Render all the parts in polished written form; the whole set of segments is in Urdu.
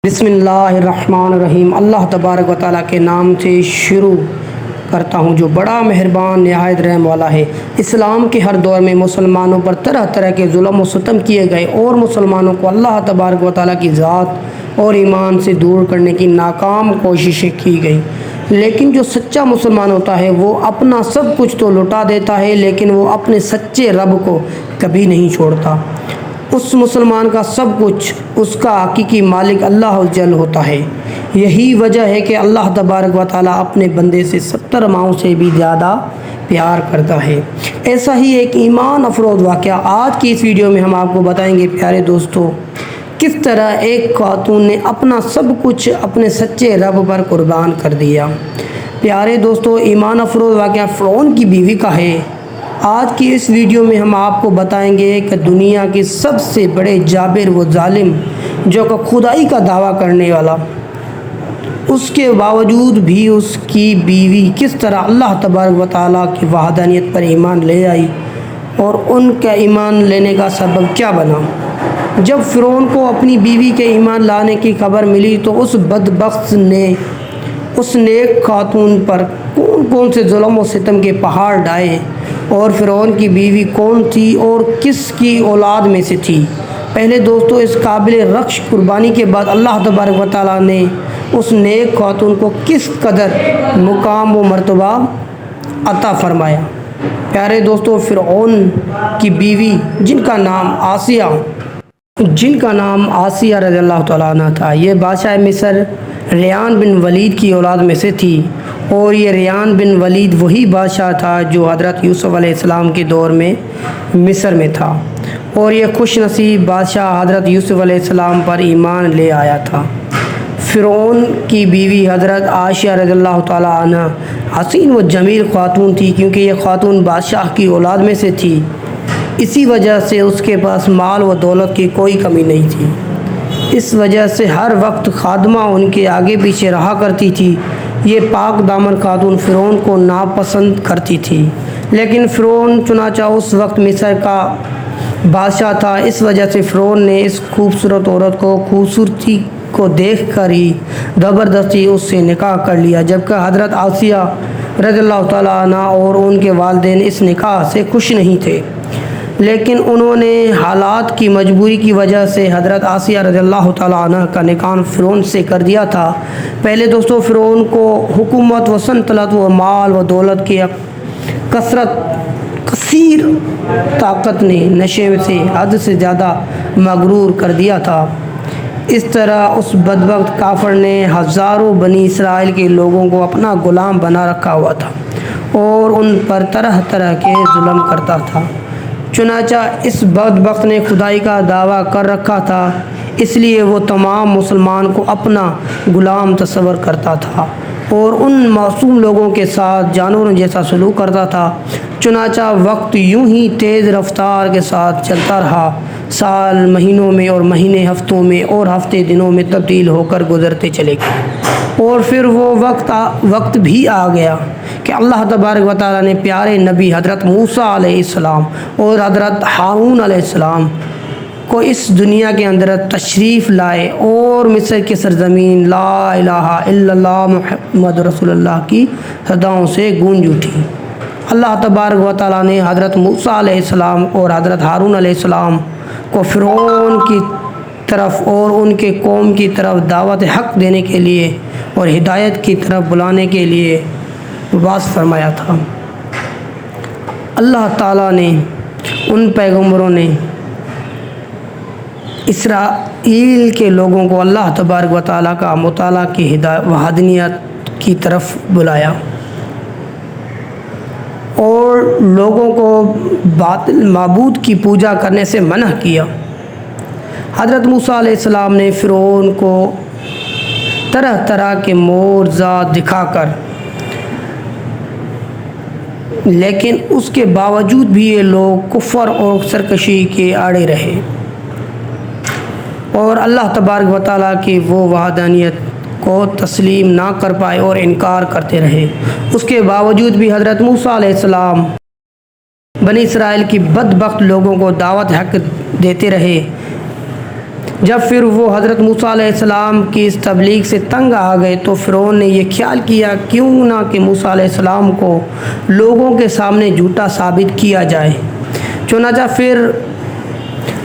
بسم اللہ الرحمن الرحیم۔ اللہ تبارک و تعالیٰ کے نام سے شروع کرتا ہوں جو بڑا مہربان نہایت رحم والا ہے۔ اسلام کے ہر دور میں مسلمانوں پر طرح طرح کے ظلم و ستم کیے گئے اور مسلمانوں کو اللہ تبارک و تعالیٰ کی ذات اور ایمان سے دور کرنے کی ناکام کوششیں کی گئی، لیکن جو سچا مسلمان ہوتا ہے وہ اپنا سب کچھ تو لٹا دیتا ہے لیکن وہ اپنے سچے رب کو کبھی نہیں چھوڑتا۔ اس مسلمان کا سب کچھ اس کا حقیقی مالک اللہ جل ہوتا ہے۔ یہی وجہ ہے کہ اللہ تبارک و تعالیٰ اپنے بندے سے 70 ماؤں سے بھی زیادہ پیار کرتا ہے۔ ایسا ہی ایک ایمان افروز واقعہ آج کی اس ویڈیو میں ہم آپ کو بتائیں گے پیارے دوستو، کس طرح ایک خاتون نے اپنا سب کچھ اپنے سچے رب پر قربان کر دیا۔ پیارے دوستو، ایمان افروز واقعہ فرعون کی بیوی کا ہے۔ آج کی اس ویڈیو میں ہم آپ کو بتائیں گے کہ دنیا کے سب سے بڑے جابر و ظالم جو کہ خدائی کا دعویٰ کرنے والا، اس کے باوجود بھی اس کی بیوی کس طرح اللہ تبارک و تعالیٰ کی وحدانیت پر ایمان لے آئی اور ان کا ایمان لینے کا سبب کیا بنا۔ جب فرعون کو اپنی بیوی کے ایمان لانے کی خبر ملی تو اس بدبخت نے اس نیک خاتون پر کون سے ظلم و ستم کے پہاڑ ڈھائے، اور فرعون کی بیوی کون تھی اور کس کی اولاد میں سے تھی۔ پہلے دوستو، اس قابل رخص قربانی کے بعد اللہ تبارک و تعالیٰ نے اس نیک خاتون کو کس قدر مقام و مرتبہ عطا فرمایا۔ پیارے دوستو، فرعون کی بیوی جن کا نام آسیہ رضی اللہ تعالیٰ عنہ تھا، یہ بادشاہ مصر ریان بن ولید کی اولاد میں سے تھی، اور یہ ریان بن ولید وہی بادشاہ تھا جو حضرت یوسف علیہ السلام کے دور میں مصر میں تھا، اور یہ خوش نصیب بادشاہ حضرت یوسف علیہ السلام پر ایمان لے آیا تھا۔ فرعون کی بیوی حضرت عائشہ رضی اللہ تعالیٰ عنہ حسین و جمیل خاتون تھی، کیونکہ یہ خاتون بادشاہ کی اولاد میں سے تھی، اسی وجہ سے اس کے پاس مال و دولت کی کوئی کمی نہیں تھی۔ اس وجہ سے ہر وقت خادمہ ان کے آگے پیچھے رہا کرتی تھی۔ یہ پاک دامن خاتون فرعون کو ناپسند کرتی تھی، لیکن فرعون چنانچہ اس وقت مصر کا بادشاہ تھا، اس وجہ سے فرعون نے اس خوبصورت عورت کو خوبصورتی کو دیکھ کر ہی زبردستی اس سے نکاح کر لیا، جبکہ حضرت آسیہ رضی اللہ تعالیٰ عنہ اور ان کے والدین اس نکاح سے خوش نہیں تھے، لیکن انہوں نے حالات کی مجبوری کی وجہ سے حضرت آسیہ رضی اللہ تعالیٰ عنہ کا نکاح فرعون سے کر دیا تھا۔ پہلے دوستو، فرعون کو حکومت و سلطنت و مال و دولت کی کثیر طاقت نے نشے سے حد سے زیادہ مغرور کر دیا تھا۔ اس طرح اس بدبخت کافر نے ہزاروں بنی اسرائیل کے لوگوں کو اپنا غلام بنا رکھا ہوا تھا اور ان پر طرح طرح کے ظلم کرتا تھا۔ چنانچہ اس بدبخت نے خدائی کا دعویٰ کر رکھا تھا، اس لیے وہ تمام مسلمان کو اپنا غلام تصور کرتا تھا اور ان معصوم لوگوں کے ساتھ جانوروں جیسا سلوک کرتا تھا۔ چنانچہ وقت یوں ہی تیز رفتار کے ساتھ چلتا رہا، سال مہینوں میں اور مہینے ہفتوں میں اور ہفتے دنوں میں تبدیل ہو کر گزرتے چلے گئے، اور پھر وہ وقت بھی آ گیا کہ اللہ تبارک و تعالیٰ نے پیارے نبی حضرت موسیٰ علیہ السلام اور حضرت ہارون علیہ السلام کو اس دنیا کے اندر تشریف لائے، اور مصر کی سرزمین لا الہ الا اللہ محمد رسول اللہ کی صداؤں سے گونج اٹھی۔ اللہ تبارک و تعالیٰ نے حضرت موسیٰ علیہ السلام اور حضرت ہارون علیہ السلام کو فرعون کی طرف اور ان کے قوم کی طرف دعوت حق دینے کے لیے اور ہدایت کی طرف بلانے کے لیے باعث فرمایا تھا۔ اللہ تعالیٰ نے ان پیغمبروں نے اسرائیل کے لوگوں کو اللہ تبارک و تعالیٰ کا مطالعہ کی وحدانیت کی طرف بلایا اور لوگوں کو باطل معبود کی پوجا کرنے سے منع کیا۔ حضرت موسیٰ علیہ السلام نے فرعون کو طرح طرح کے معجزات دکھا کر، لیکن اس کے باوجود بھی یہ لوگ کفر اور سرکشی کے آڑے رہے اور اللہ تبارک و تعالیٰ کی وہ وحدانیت کو تسلیم نہ کر پائے اور انکار کرتے رہے۔ اس کے باوجود بھی حضرت موسیٰ علیہ السلام بنی اسرائیل کی بدبخت لوگوں کو دعوت حق دیتے رہے، جب پھر وہ حضرت موسیٰ علیہ السلام کی اس تبلیغ سے تنگ آ گئے تو فرعون نے یہ خیال کیا کیوں نہ کہ موسیٰ علیہ السلام کو لوگوں کے سامنے جھوٹا ثابت کیا جائے۔ چنانچہ پھر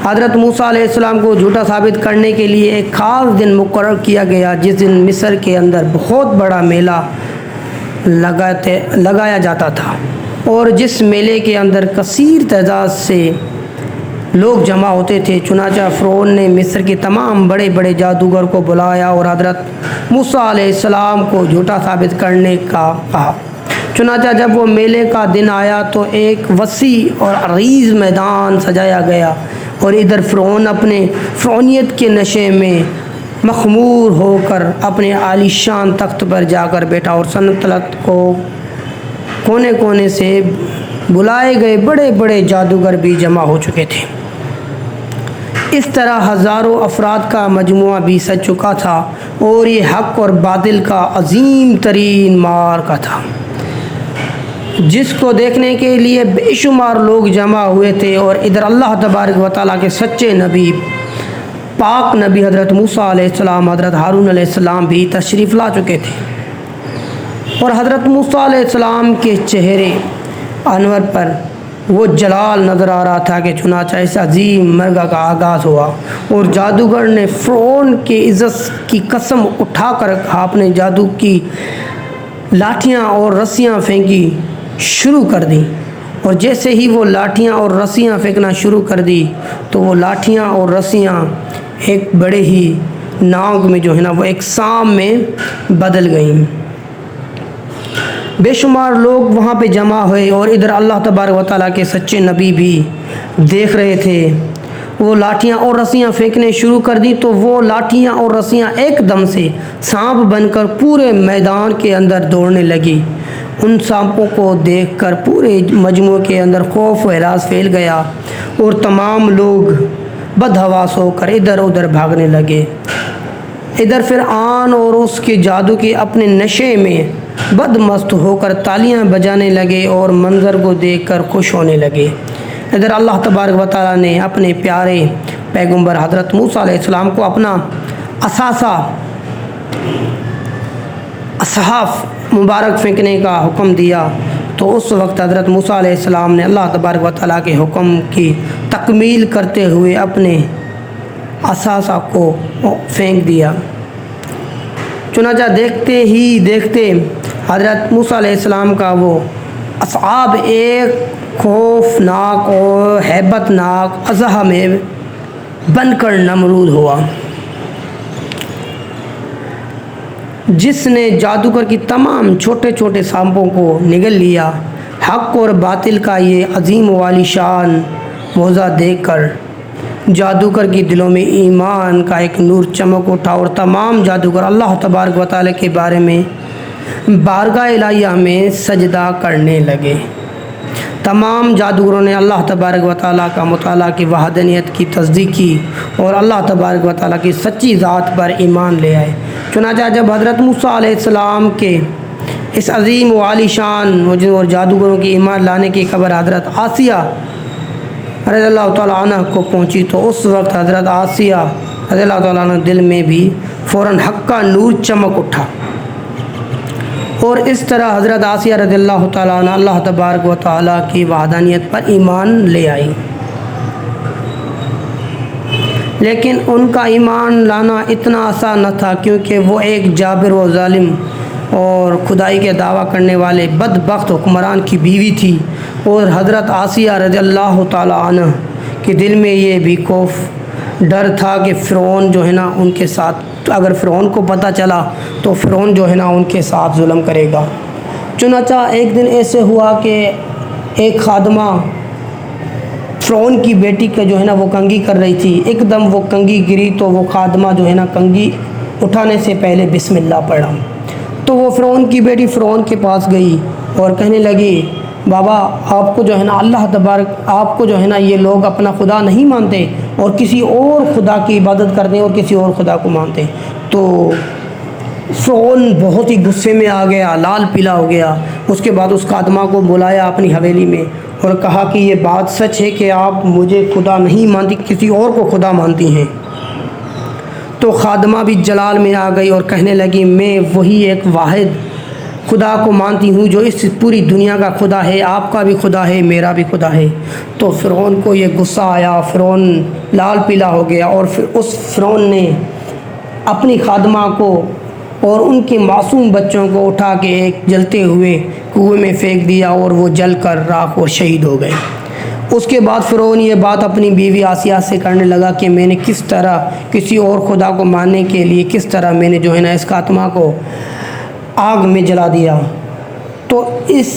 حضرت موسیٰ علیہ السلام کو جھوٹا ثابت کرنے کے لیے ایک خاص دن مقرر کیا گیا، جس دن مصر کے اندر بہت بڑا میلہ لگایا جاتا تھا، اور جس میلے کے اندر کثیر تعداد سے لوگ جمع ہوتے تھے۔ چنانچہ فرعون نے مصر کے تمام بڑے بڑے جادوگر کو بلایا اور حضرت موسیٰ علیہ السلام کو جھوٹا ثابت کرنے کا کہا۔ چنانچہ جب وہ میلے کا دن آیا تو ایک وسیع اور عریض میدان سجایا گیا، اور ادھر فرعون اپنے فرعونیت کے نشے میں مخمور ہو کر اپنے عالی شان تخت پر جا کر بیٹھا، اور سلطنت کو کونے کونے سے بلائے گئے بڑے بڑے جادوگر بھی جمع ہو چکے تھے۔ اس طرح ہزاروں افراد کا مجموعہ بھی سج چکا تھا، اور یہ حق اور باطل کا عظیم ترین معرکہ تھا، جس کو دیکھنے کے لیے بے شمار لوگ جمع ہوئے تھے۔ اور ادھر اللہ تبارک و تعالیٰ کے سچے نبی، پاک نبی حضرت موسیٰ علیہ السلام، حضرت ہارون علیہ السلام بھی تشریف لا چکے تھے، اور حضرت موسیٰ علیہ السلام کے چہرے انور پر وہ جلال نظر آ رہا تھا کہ چنانچہ اس عظیم مرگہ کا آغاز ہوا، اور جادوگر نے فرعون کے عزت کی قسم اٹھا کر اپنے جادو کی لاٹھیاں اور رسیاں پھینکی شروع کر دیں، اور جیسے ہی وہ لاٹھیاں اور رسیاں پھینکنا شروع کر دی تو وہ لاٹھیاں اور رسیاں ایک بڑے ہی ناگ میں جو ہے نا وہ ایک سام میں بدل گئیں۔ بے شمار لوگ وہاں پہ جمع ہوئے، اور ادھر اللہ تبارک و تعالیٰ کے سچے نبی بھی دیکھ رہے تھے۔ وہ لاٹھیاں اور رسیاں پھینکنے شروع کر دی تو وہ لاٹھیاں اور رسیاں ایک دم سے سانپ بن کر پورے میدان کے اندر دوڑنے لگی۔ ان سانپوں کو دیکھ کر پورے مجموعے کے اندر خوف و ہراس پھیل گیا، اور تمام لوگ بدحواس ہو کر ادھر ادھر بھاگنے لگے۔ ادھر فرعون اور اس کے جادو کے اپنے نشے میں بد مست ہو کر تالیاں بجانے لگے اور منظر کو دیکھ کر خوش ہونے لگے۔ ادھر اللہ تبارک و تعالیٰ نے اپنے پیارے پیغمبر حضرت موسیٰ علیہ السلام کو اپنا اثاثہ اصحاف مبارک پھینکنے کا حکم دیا، تو اس وقت حضرت موسیٰ علیہ السلام نے اللہ تبارک و تعالیٰ کے حکم کی تکمیل کرتے ہوئے اپنے اثاثہ کو پھینک دیا۔ چنانچہ دیکھتے ہی دیکھتے حضرت موسیٰ علیہ السلام کا وہ اصحاب ایک خوفناک اور ہیبت ناک اژدہا میں بن کر نمرود ہوا، جس نے جادوگر کی تمام چھوٹے چھوٹے سانپوں کو نگل لیا۔ حق اور باطل کا یہ عظیم والی شان موضوع دیکھ کر جادوگر کی دلوں میں ایمان کا ایک نور چمک اٹھا، اور تمام جادوگر اللہ تبارک و تعالیٰ کے بارے میں بارگاہ الہیہ میں سجدہ کرنے لگے۔ تمام جادوگروں نے اللہ تبارک و تعالیٰ کا مطالعہ کی وحدانیت کی تصدیق کی، اور اللہ تبارک و تعالیٰ کی سچی ذات پر ایمان لے آئے۔ چنانچہ جب حضرت موسیٰ علیہ السلام کے اس عظیم و عالی شان اور جادوگروں کی ایمان لانے کی خبر حضرت آسیہ رضی اللہ تعالیٰ عنہ کو پہنچی، تو اس وقت حضرت آسیہ رضی اللہ تعالیٰ عنہ دل میں بھی فوراً حق کا نور چمک اٹھا، اور اس طرح حضرت آسیہ رضی اللہ تعالیٰ عنہ اللہ تبارک و تعالیٰ کی وحدانیت پر ایمان لے آئی۔ لیکن ان کا ایمان لانا اتنا آسان نہ تھا، کیونکہ وہ ایک جابر و ظالم اور خدائی کے دعویٰ کرنے والے بدبخت حکمران کی بیوی تھی، اور حضرت آسیہ رضی اللہ تعالیٰ عنہ کے دل میں یہ بھی خوف ڈر تھا کہ فرعون جو ہے نا ان کے ساتھ، اگر فرعون کو پتہ چلا تو فرعون جو ہے نا ان کے ساتھ ظلم کرے گا۔ چنانچہ ایک دن ایسے ہوا کہ ایک خادمہ فرعون کی بیٹی کا جو ہے نا وہ کنگھی کر رہی تھی، ایک دم وہ کنگھی گری تو وہ خادمہ جو ہے نا کنگھی اٹھانے سے پہلے بسم اللہ پڑھا، تو وہ فرعون کی بیٹی فرعون کے پاس گئی اور کہنے لگی، بابا آپ کو جو ہے نا اللہ تبارک، آپ کو جو ہے نا یہ لوگ اپنا خدا نہیں مانتے اور کسی اور خدا کی عبادت کرتے ہیں اور کسی اور خدا کو مانتے ہیں۔ تو فرعون بہت ہی غصے میں آ گیا، لال پیلا ہو گیا۔ اس کے بعد اس خادمہ کو بلایا اپنی حویلی میں اور کہا کہ یہ بات سچ ہے کہ آپ مجھے خدا نہیں مانتی، کسی اور کو خدا مانتی ہیں؟ تو خادمہ بھی جلال میں آ گئی اور کہنے لگی میں وہی ایک واحد خدا کو مانتی ہوں جو اس پوری دنیا کا خدا ہے، آپ کا بھی خدا ہے، میرا بھی خدا ہے۔ تو فرعون کو یہ غصہ آیا، فرعون لال پیلا ہو گیا، اور پھر اس فرعون نے اپنی خادمہ کو اور ان کے معصوم بچوں کو اٹھا کے ایک جلتے ہوئے کنویں میں پھینک دیا، اور وہ جل کر راکھ اور شہید ہو گئے۔ اس کے بعد فرعون یہ بات اپنی بیوی آسیہ سے کرنے لگا کہ میں نے کس طرح کسی اور خدا کو ماننے کے لیے کس طرح میں نے جو ہے نا اس خاتمہ کو آگ میں جلا دیا۔ تو اس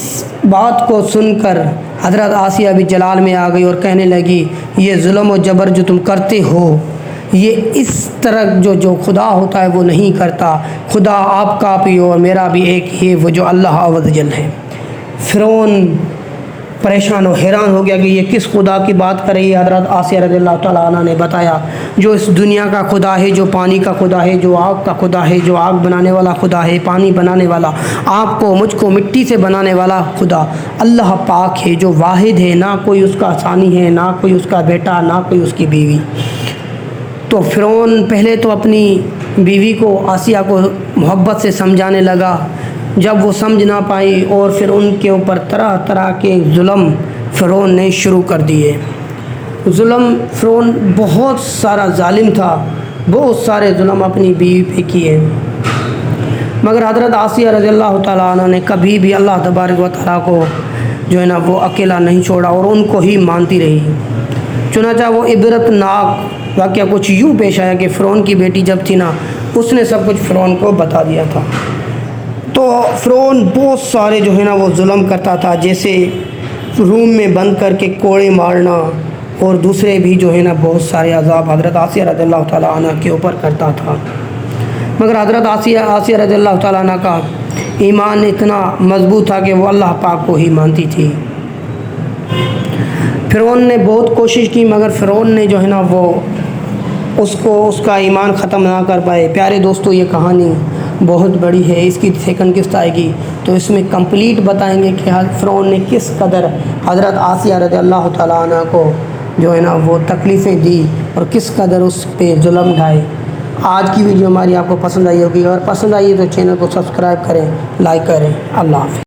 بات کو سن کر حضرت آسیہ بھی جلال میں آ گئی اور کہنے لگی یہ ظلم و جبر جو تم کرتے ہو یہ اس طرح جو خدا ہوتا ہے وہ نہیں کرتا، خدا آپ کا بھی اور میرا بھی ایک ہی، وہ جو اللہ عز و جل ہے۔ فرعون پریشان و حیران ہو گیا کہ یہ کس خدا کی بات کر رہی ہے۔ حضرت آسیہ رضی اللہ تعالیٰ عنہ نے بتایا جو اس دنیا کا خدا ہے، جو پانی کا خدا ہے، جو آگ کا خدا ہے، جو آگ بنانے والا خدا ہے، پانی بنانے والا، آپ کو مجھ کو مٹی سے بنانے والا خدا اللہ پاک ہے، جو واحد ہے، نہ کوئی اس کا ثانی ہے، نہ کوئی اس کا بیٹا، نہ کوئی اس کی بیوی۔ تو فرعون پہلے تو اپنی بیوی کو آسیہ کو محبت سے سمجھانے لگا، جب وہ سمجھ نہ پائی اور پھر ان کے اوپر طرح طرح کے ظلم فرعون نے شروع کر دیے۔ ظلم فرعون بہت سارا ظالم تھا، بہت سارے ظلم اپنی بیوی پہ کیے، مگر حضرت آسیہ رضی اللہ تعالیٰ عنہ نے کبھی بھی اللہ تبارک و تعالیٰ کو جو ہے نا وہ اکیلا نہیں چھوڑا اور ان کو ہی مانتی رہی۔ چنانچہ وہ عبرت ناک واقعہ کچھ یوں پیش آیا کہ فرعون کی بیٹی جب تھی نا اس نے سب کچھ فرعون کو بتا دیا تھا۔ تو فرعون بہت سارے جو ہے نا وہ ظلم کرتا تھا، جیسے روم میں بند کر کے کوڑے مارنا اور دوسرے بھی جو ہے نا بہت سارے عذاب حضرت آسیہ رضی اللہ تعالیٰ عنہ کے اوپر کرتا تھا، مگر حضرت آسیہ رضی اللہ تعالیٰ عنہ کا ایمان اتنا مضبوط تھا کہ وہ اللہ پاک کو ہی مانتی تھی۔ فرعون نے بہت کوشش کی مگر فرعون نے جو ہے نا وہ اس کا ایمان ختم نہ کر پائے۔ پیارے دوستو یہ کہانی بہت بڑی ہے، اس کی سیکنڈ قسط آئے گی تو اس میں کمپلیٹ بتائیں گے کہ فرعون نے کس قدر حضرت آسیہ رضی اللہ تعالیٰ عنہ کو جو ہے نا وہ تکلیفیں دی اور کس قدر اس پہ ظلم ڈھائے۔ آج کی ویڈیو ہماری آپ کو پسند آئی ہوگی، اور پسند آئی تو چینل کو سبسکرائب کریں، لائک کریں۔ اللہ حافظ۔